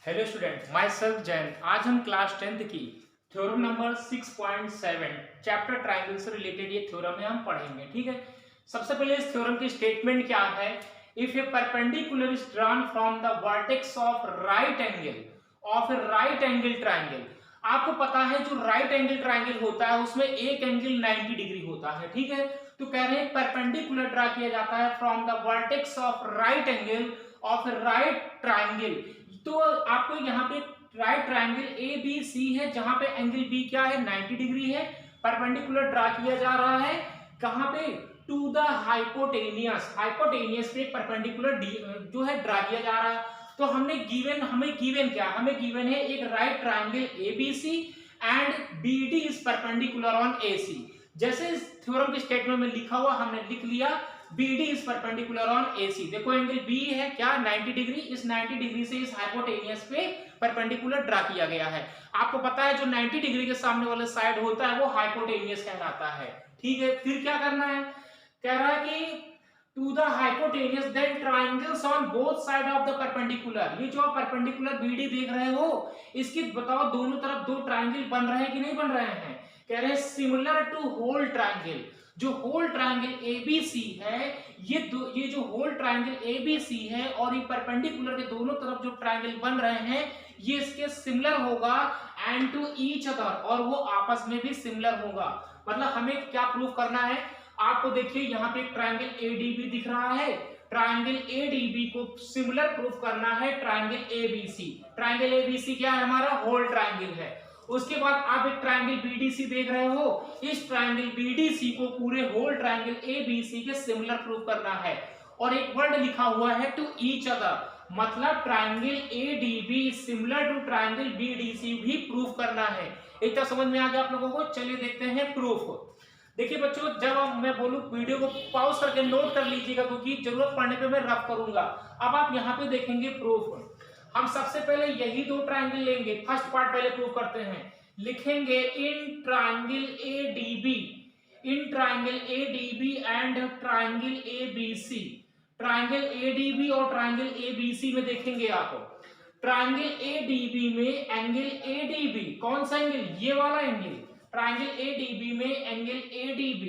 Hello student, my self Jain. आज हम class 10th की थ्योरम नंबर 6.7 चैप्टर ट्राइंगल से रिलेटेड ये थ्योरम है हम पढ़ेंगे। ठीक है, सबसे पहले इस थ्योरम की स्टेटमेंट क्या है। If A perpendicular is drawn from the vertex of right angle triangle. आपको पता है जो राइट एंगल ट्राइंगल होता है उसमें एक एंगल 90 डिग्री होता है। ठीक है, तो कह रहे हैं परपेंडिकुलर ड्रा किया जाता है from the vertex of right angle of right triangle. तो आपको यहाँ पे right triangle A B C है जहां पे एंगल बी क्या है 90 डिग्री है। परपेंडिकुलर ड्रा किया जा रहा है कहां पे, टू द हाइपोटेनियस पे परपेंडिकुलर जो है ड्रा किया जा रहा है। तो हमें गिवन है एक right triangle ABC and BD is perpendicular on AC. जैसे इस थ्योरम के स्टेटमेंट में लिखा हुआ हमने लिख लिया BD is perpendicular on AC। देखो एंगल B है क्या 90 डिग्री, इस 90 डिग्री से इस हाइपोटेनियस पे परपेंडिकुलर ड्रा किया गया है। आपको पता है जो 90 डिग्री के सामने वाला साइड होता है वो हाइपोटेनियस कहलाता है। ठीक है, फिर क्या करना है, कह रहा है कि to the hypotenuse then triangles on both side of the perpendicular. ये जो आप परपेंडिकुलर BD देख रहे हो इसकी बताओ दोनों तरफ दो ट्रायंगल बन रहे हैं कि नहीं बन रहे हैं। कह रहे हैं सिमिलर टू होल ट्रायंगल। जो होल ट्रायंगल ABC है ये जो होल ट्रायंगल ABC है और ये परपेंडिकुलर के दोनों तरफ जो ट्रायंगल बन रहे हैं ये इसके सिमिलर होगा एंड टू ईच अदर, और वो आपस में भी सिमिलर होगा। मतलब हमें क्या प्रूफ करना है, आपको देखिए यहाँ पे एक ट्रायंगल ADB दिख रहा है। ट्रायंगल ADB को सिमिलर प्रूफ करना है ट्रायंगल ABC। ट्रायंगल ABC क्या है, हमारा होल ट्रायंगल है। उसके बाद आप एक ट्रायंगल BDC देख रहे हो, इस ट्रायंगल BDC को पूरे होल ट्रायंगल ABC के सिमिलर प्रूफ करना है। और एक वर्ड लिखा हुआ है टू ईच अदर, मतलब triangle ADB similar to triangle BDC भी प्रूफ करना है। इतना समझ में आ गया आप लोगों को। चलिए देखते हैं प्रूफ। देखिए बच्चों, जब मैं बोलूं वीडियो को पॉज करके नोट कर लीजिएगा क्योंकि जरूरत पड़ने पे मैं रफ करूंगा। अब आप यहाँ पे देखेंगे प्रूफ। हम सबसे पहले यही दो ट्रायंगल लेंगे। फर्स्ट पार्ट पहले प्रूव करते हैं। लिखेंगे in triangle ADB and triangle ABC। Triangle ADB और ट्रायंगल ABC में देखेंगे आप ट्रायंगल ADB में एंगल ADB, कौन सा एंगल, ये वाला एंगल। ट्रायंगल ADB में angle ADB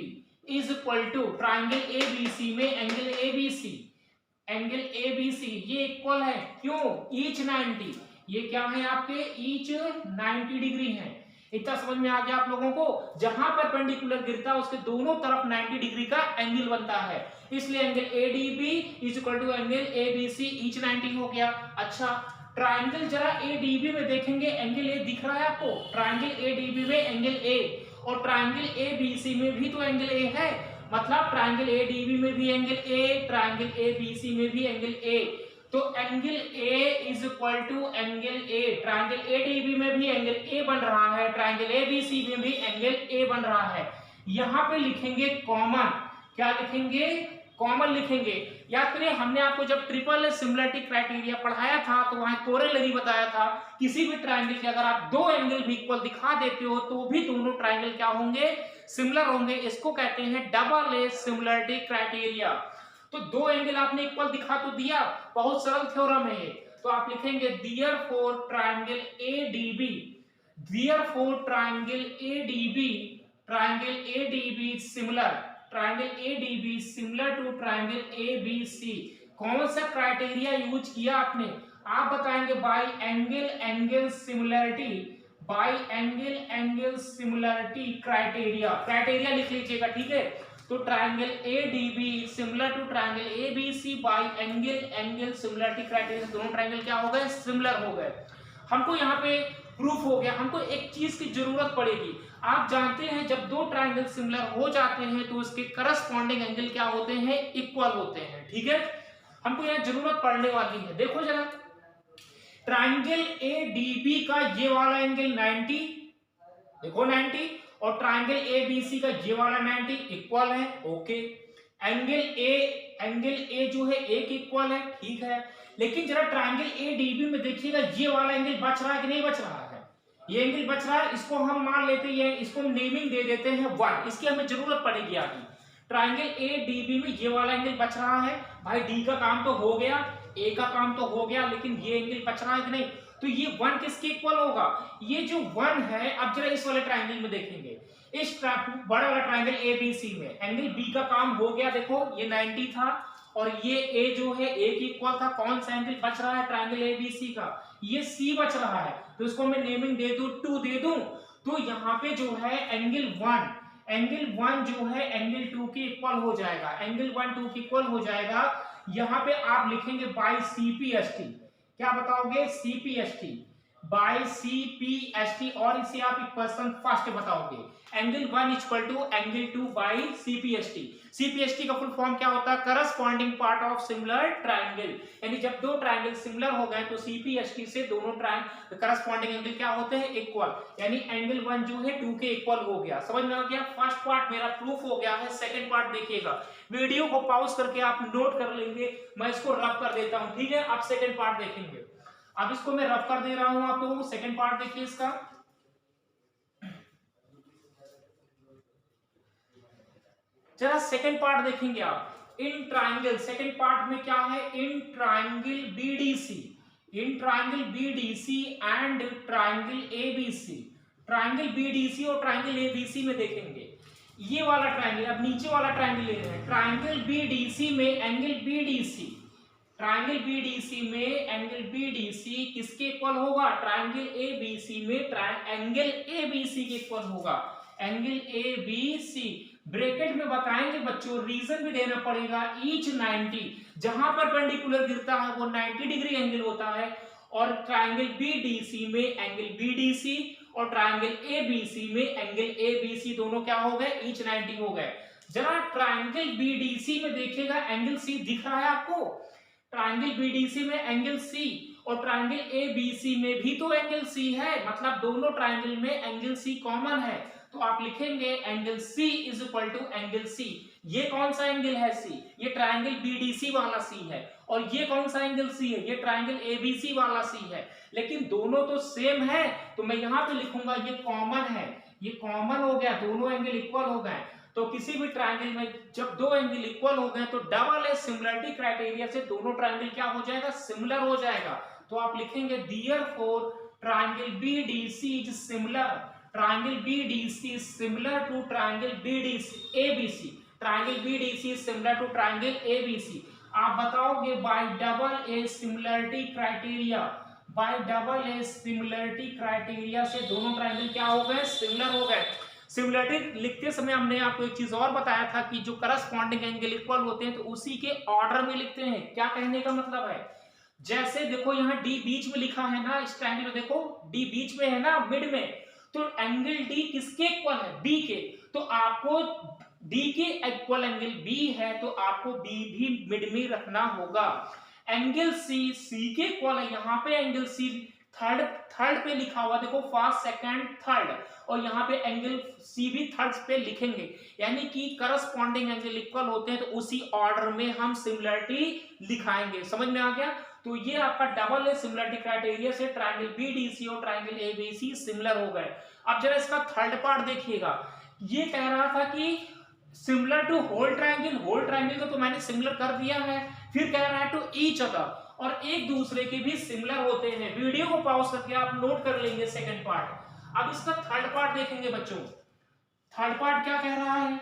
is equal to triangle ABC में एंगल ABC। एंगल ABC ये इक्वल है, क्यों, ईच 90। ये क्या है आपके, ईच 90 डिग्री है। इतना समझ में आ गया आप लोगों को। जहां परपेंडिकुलर गिरता है उसके दोनों तरफ 90 डिग्री का एंगल बनता है, इसलिए angle ADB is equal to angle ABC, each 90 हो गया। अच्छा, ट्रायंगल जरा ADB में देखेंगे, एंगल A दिख रहा है आपको। ट्रायंगल ADB में एंगल A और ट्रायंगल ABC में भी तो एंगल A है, मतलब ट्रायंगल ADB में भी एंगल A, ट्रायंगल ABC में भी एंगल A। तो angle A is equal to angle A। Triangle ADB में भी एंगल A बन रहा है, ट्रायंगल ABC में भी एंगल A बन रहा है। यहां पे लिखेंगे कॉमन, क्या लिखेंगे, कॉमन लिखेंगे। याद करिए हमने आपको जब ट्रिपल सिमिलरिटी क्राइटेरिया पढ़ाया था तो वहां कोरिलेरी बताया था। किसी भी ट्रायंगल के अगर आप दो एंगल भी इक्वल दिखा देते हो तो भी दोनों ट्रायंगल क्या होंगे, सिमिलर होंगे। इसको कहते हैं डबल सिमिलरिटी क्राइटेरिया। तो दो एंगल आपने इक्वल दिखा तो दिया, बहुत सरल थ्योरम है ये। तो आप लिखेंगे therefore triangle ADB similar to triangle ABC। कौन सा क्राइटेरिया यूज किया आपने, आप बताएंगे बाय एंगल सिमिलरिटी क्राइटेरिया लिख लीजिएगा। ठीक है, तो triangle ADB similar to triangle ABC by angle similarity criteria, दोनों ट्रायंगल क्या हो गए, सिमिलर हो गए। हमको यहाँ पे प्रूफ हो गया। हमको एक चीज की जरूरत पड़ेगी। आप जानते हैं जब दो ट्रायंगल सिमिलर हो जाते हैं तो उसके करस्पॉन्डिंग एंगल क्या होते हैं, इक्वल होते हैं। ठीक है, हमको यहाँ जरूरत पड़ने वाली है। देखो जरा, ट्रायंगल ADB का ये वाला एंगल 90, देखो 90, और ट्रायंगल ABC का ये वाला 90 इक्वल है। ओके, एंगल A जो है एक इक्वल है, ठीक है। लेकिन जरा ट्रायंगल ADB में देखिएगा ये वाला एंगल बच रहा है कि नहीं बच रहा है, ये एंगल बच रहा है। इसको हम मान लेते हैं, इसको नेमिंग दे देते हैं 1, इसकी हमें जरूरत पड़ेगी आगे। ट्रायंगल ADB में ये वाला एंगल बच रहा है, भाई D का काम तो हो गया, A का काम तो हो गया, लेकिन ये एंगल बच रहा है कि नहीं। तो ये 1 किसके इक्वल होगा, ये जो 1 है। अब जरा इस वाले ट्राइंगल में देखेंगे, इस बड़ा वाला ट्राइंगल एबीसी में एंगल बी का काम हो गया। देखो ये 90 था और ये ए जो है ए के इक्वल था। कौन सा एंगल बच रहा है ट्राइंगल एबीसी का, ये सी बच रहा है। तो इसको मैं नेमिंग दे दूं 2 दे दूं, तो यहाँ पे जो है एंगल 1 जो है एंगल 2 के इक्वल हो जाएगा। एंगल 1 2 के इक्वल हो जाएगा। यहाँ पे आप लिखेंगे बाय सीपीएसटी, क्या बताओगे, सीपीएसटी, बाय सीपीएसटी, और इसे आप इक्वेशन फर्स्ट बताओगे। Angle 1 equal to angle 2 by CPST. CPST का फुल फॉर्म क्या होता है, corresponding part of similar triangle. यानी जब दो ट्राइंगल सिमिलर हो गए तो सीपीएसटी से दोनों करस्पॉन्डिंग एंगल क्या होते हैं, इक्वल। यानी एंगल 1 जो है 2 के इक्वल हो गया। समझ में आ गया, फर्स्ट पार्ट मेरा प्रूफ हो गया है। सेकंड पार्ट देखिएगा, वीडियो को पॉज करके आप नोट कर लेंगे, मैं इसको रफ कर देता हूं, ठीक है। आप सेकंड पार्ट देखेंगे, अब इसको मैं रफ कर दे रहा हूं आप लोगों को। सेकंड पार्ट देखिए इसका, जरा सेकंड पार्ट देखेंगे आप। इन ट्राइंगल, सेकंड पार्ट में क्या है, in triangle BDC, in triangle BDC and triangle ABC. Triangle BDC और ट्राइंगल एबीसी में देखेंगे ये वाला ट्राइंगल, अब नीचे वाला ट्राइंगल ले रहे हैं। ट्राइंगल बीडीसी में एंगल बीडीसी, ट्राइंगल बीडीसी में एंगल बीडीसी किसके इक्वल होगा, ट्राइंगल एबीसी में एंगल एबीसी के इक्वल होगा। एंगल एबीसी ब्रैकेट में बताएंगे बच्चों, रीजन भी देना पड़ेगा। ईच 90, जहां पर परपेंडिकुलर गिरता है वो 90 डिग्री एंगल होता है। और ट्राइंगल बीडीसी में एंगल बीडीसी और ट्राइंगल एबीसी में एंगल एबीसी, दोनों क्या हो गए, ईच 90 हो गए। जरा ट्राइंगल बीडीसी में देखिएगा, एंगल सी दिख रहा है आपको, ट्राइंगल बीडीसी में एंगल सी और ट्राइंगल एबीसी में भी तो एंगल सी है, मतलब दोनों ट्राइंगल में एंगल सी कॉमन है। तो आप लिखेंगे angle C is equal to angle C. ये कौन सा एंगल है सी, ये ट्राइंगल बीडीसी वाला सी है। और ये कौन सा एंगल सी है, ये ट्राइंगल एबीसी वाला सी है। लेकिन दोनों तो सेम है, तो मैं यहां पे लिखूंगा ये कॉमन है, ये कॉमन हो गया, दोनों एंगल इक्वल हो गए। तो किसी भी ट्राइंगल में जब दो एंगल इक्वल हो गए तो डबल ए सिमिलरिटी क्राइटेरिया से दोनों ट्राइंगल क्या हो जाएगा, सिमिलर हो जाएगा। तो आप लिखेंगे therefore triangle BDC is similar, triangle BDC is similar to triangle BDC ABC, triangle BDC is similar to triangle ABC. आप बताओगे by double A similarity criteria, by double A similarity criteria से दोनों triangle क्या हो गए, similar हो गए। Similarity लिखते समय हमने आपको एक चीज और बताया था कि जो करस्पॉन्डिंग एंगल इक्वल होते हैं तो उसी के ऑर्डर में लिखते हैं। क्या कहने का मतलब है, जैसे देखो यहाँ डी बीच में लिखा है ना, इस ट्रायंगल में देखो डी बीच में है ना, मिड में, तो एंगल डी किसके इक्वल है, बी के। तो आपको डी के इक्वल एंगल बी है तो आपको बी भी मिड में रखना होगा। एंगल सी सी के इक्वल है, यहाँ पे एंगल सी थर्ड पे लिखा हुआ, देखो फर्स्ट सेकंड थर्ड, और यहाँ पे एंगल सी भी थर्ड पे लिखेंगे। यानी कि करस्पॉन्डिंग एंगल इक्वल होते हैं तो उसी ऑर्डर में हम सिमिलरिटी लिखाएंगे। समझ में आ गया। तो ये आपका डबल है सिमिलरिटी क्राइटेरिया से ट्रायंगल बीडीसी और ट्रायंगल एबीसी सिमिलर हो गए। अब जरा इसका थर्ड पार्ट देखिएगा, ये कह रहा था कि similar to whole triangle, whole triangle को तो मैंने सिमिलर कर दिया है, फिर कह रहा है टू ईच अदर, और एक दूसरे के भी सिमिलर होते हैं। वीडियो को पॉज करके आप नोट कर लेंगे सेकंड पार्ट। अब इसका थर्ड पार्ट देखेंगे बच्चों, थर्ड पार्ट क्या कह रहा है,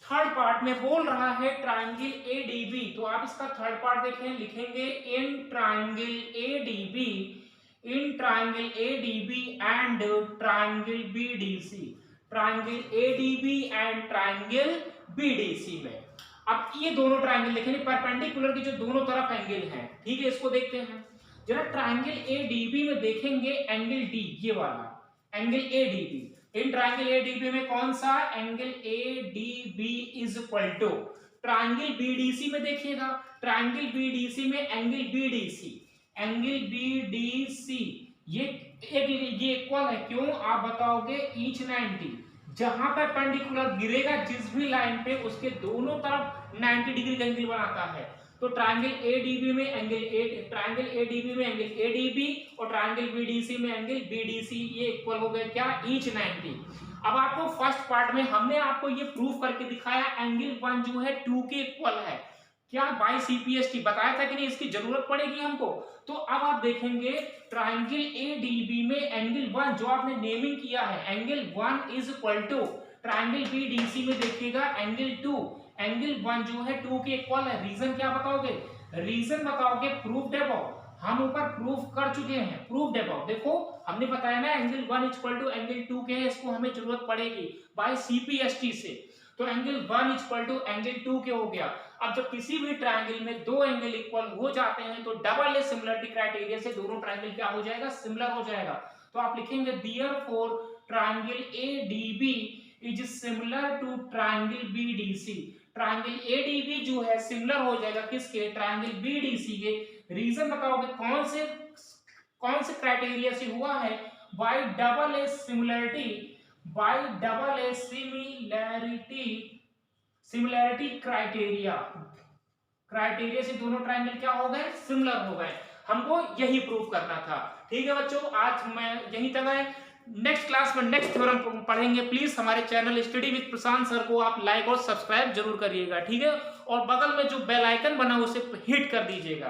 थर्ड पार्ट में बोल रहा है ट्रायंगल एडीबी। तो आप इसका थर्ड पार्ट देखें, लिखेंगे in triangle ADB, in triangle ADB and triangle BDC, triangle ADB and triangle BDC में। अब ये दोनों ट्रायंगल देखेंगे, परपेंडिकुलर की जो दोनों तरफ एंगल हैं, ठीक है, इसको देखते हैं जरा। ट्रायंगल एडीबी में देखेंगे एंगल डी, ये वाला angle ADB. In triangle ADB में कौन सा, angle ADB is equal to triangle BDC में देखिएगा, ट्रायंगल बीडीसी में एंगल बीडीसी, एंगल बीडीसी ये इक्वल है, क्यों आप बताओगे, ईच 90, जहां पर परपेंडिकुलर गिरेगा जिस भी लाइन पे उसके दोनों तरफ 90 डिग्री का एंगल बनाता है। तो ट्रायंगल एडीबी में एंगल ट्रायंगल एडीबी में एंगल एडीबी और ट्रायंगल बीडीसी में एंगल बीडीसी, ये इक्वल हो गए क्या, ईच 90। अब आपको फर्स्ट पार्ट में हमने आपको ये प्रूफ करके दिखाया एंगल 1 जो है 2 के इक्वल है, क्या बाय सीपीएसटी बताया था कि नहीं, इसकी जरूरत पड़ेगी हमको। तो अब आप देखेंगे ट्राइंगल एडीबी में एंगल 1 जो आपने नेमिंग किया है, angle 1 is equal to triangle BDC में देखिएगा एंगल 2, एंगल 1 जो है 2 के इक्वल है। रीजन क्या बताओगे, रीजन बताओगे प्रूव्ड अबव, हम ऊपर प्रूफ कर चुके हैं, प्रूव्ड अबव। देखो हमने बताया ना एंगल 1 इक्वल टू एंगल 2 के है, इसको हमें जरूरत पड़ेगी बाय सीपीएसटी से, तो एंगल 1 इक्वल टू एंगल 2 के हो गया। अब जब किसी भी ट्रायंगल में दो एंगल इक्वल हो जाते हैं तो डबल ए सिमिलरिटी क्राइटेरिया से दोनों ट्रायंगल क्या हो जाएगा, सिमिलर हो जाएगा। तो आप लिखेंगे therefore triangle ADB is similar to triangle BDC. Triangle ADB जो है सिमिलर हो जाएगा किसके, ट्रायंगल बीडीसी के। रीजन बताओगे कौन से क्राइटेरिया से हुआ है, bye double A similarity, bye double A similarity criteria से दोनों ट्रायंगल क्या हो गए, सिमिलर हो गए। हमको यही प्रूव करना था। ठीक है बच्चों, आज मैं यहीं तक है। नेक्स्ट क्लास में नेक्स्ट थ्योरम पढ़ेंगे। प्लीज हमारे channel study with Prashant sir को आप लाइक और सब्सक्राइब जरूर करिएगा, ठीक है, और बगल में जो बेल आइकन बना उसे हिट कर दीजिएगा।